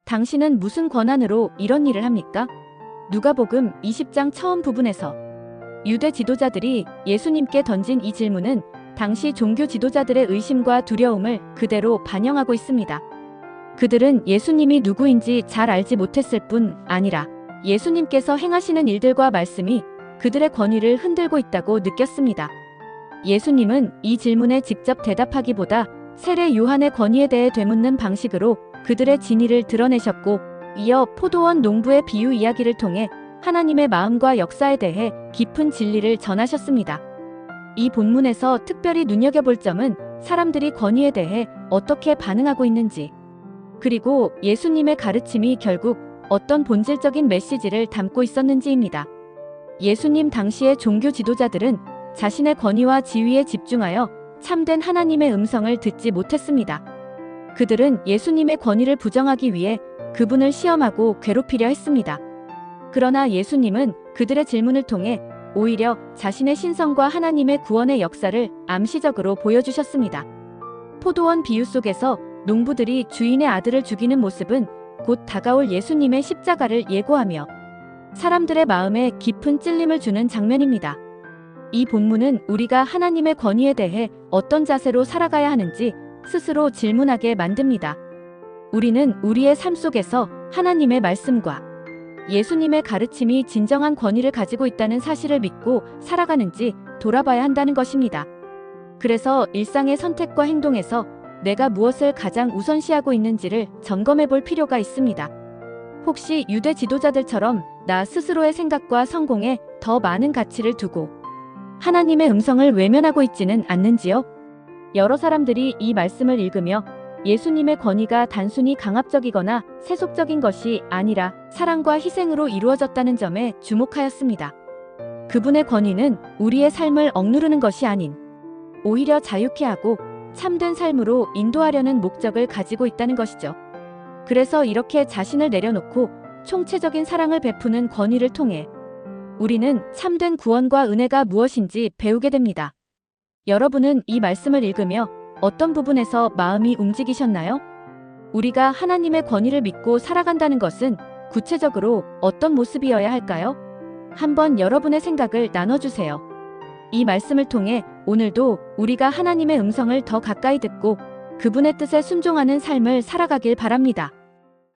당신은 무슨 권한으로 이런 일을 합니까? 누가복음 20장 처음 부분에서 유대 지도자들이 예수님께 던진 이 질문은 당시 종교 지도자들의 의심과 두려움을 그대로 반영하고 있습니다. 그들은 예수님이 누구인지 잘 알지 못했을 뿐 아니라 예수님께서 행하시는 일들과 말씀이 그들의 권위를 흔들고 있다고 느꼈습니다. 예수님은 이 질문에 직접 대답하기보다 세례 요한의 권위에 대해 되묻는 방식으로 그들의 진위를 드러내셨고, 이어 포도원 농부의 비유 이야기를 통해 하나님의 마음과 역사에 대해 깊은 진리를 전하셨습니다. 이 본문에서 특별히 눈여겨볼 점은 사람들이 권위에 대해 어떻게 반응하고 있는지, 그리고 예수님의 가르침이 결국 어떤 본질적인 메시지를 담고 있었는지입니다. 예수님 당시의 종교 지도자들은 자신의 권위와 지위에 집중하여 참된 하나님의 음성을 듣지 못했습니다. 그들은 예수님의 권위를 부정하기 위해 그분을 시험하고 괴롭히려 했습니다. 그러나 예수님은 그들의 질문을 통해 오히려 자신의 신성과 하나님의 구원의 역사를 암시적으로 보여주셨습니다. 포도원 비유 속에서 농부들이 주인의 아들을 죽이는 모습은 곧 다가올 예수님의 십자가를 예고하며 사람들의 마음에 깊은 찔림을 주는 장면입니다. 이 본문은 우리가 하나님의 권위에 대해 어떤 자세로 살아가야 하는지 스스로 질문하게 만듭니다. 우리는 우리의 삶 속에서 하나님의 말씀과 예수님의 가르침이 진정한 권위를 가지고 있다는 사실을 믿고 살아가는지 돌아봐야 한다는 것입니다. 그래서 일상의 선택과 행동에서 내가 무엇을 가장 우선시하고 있는지를 점검해 볼 필요가 있습니다. 혹시 유대 지도자들처럼 나 스스로의 생각과 성공에 더 많은 가치를 두고 하나님의 음성을 외면하고 있지는 않는지요? 여러 사람들이 이 말씀을 읽으며 예수님의 권위가 단순히 강압적이거나 세속적인 것이 아니라 사랑과 희생으로 이루어졌다는 점에 주목하였습니다. 그분의 권위는 우리의 삶을 억누르는 것이 아닌 오히려 자유케 하고 참된 삶으로 인도하려는 목적을 가지고 있다는 것이죠. 그래서 이렇게 자신을 내려놓고 총체적인 사랑을 베푸는 권위를 통해 우리는 참된 구원과 은혜가 무엇인지 배우게 됩니다. 여러분은 이 말씀을 읽으며 어떤 부분에서 마음이 움직이셨나요? 우리가 하나님의 권위를 믿고 살아간다는 것은 구체적으로 어떤 모습이어야 할까요? 한번 여러분의 생각을 나눠주세요. 이 말씀을 통해 오늘도 우리가 하나님의 음성을 더 가까이 듣고 그분의 뜻에 순종하는 삶을 살아가길 바랍니다.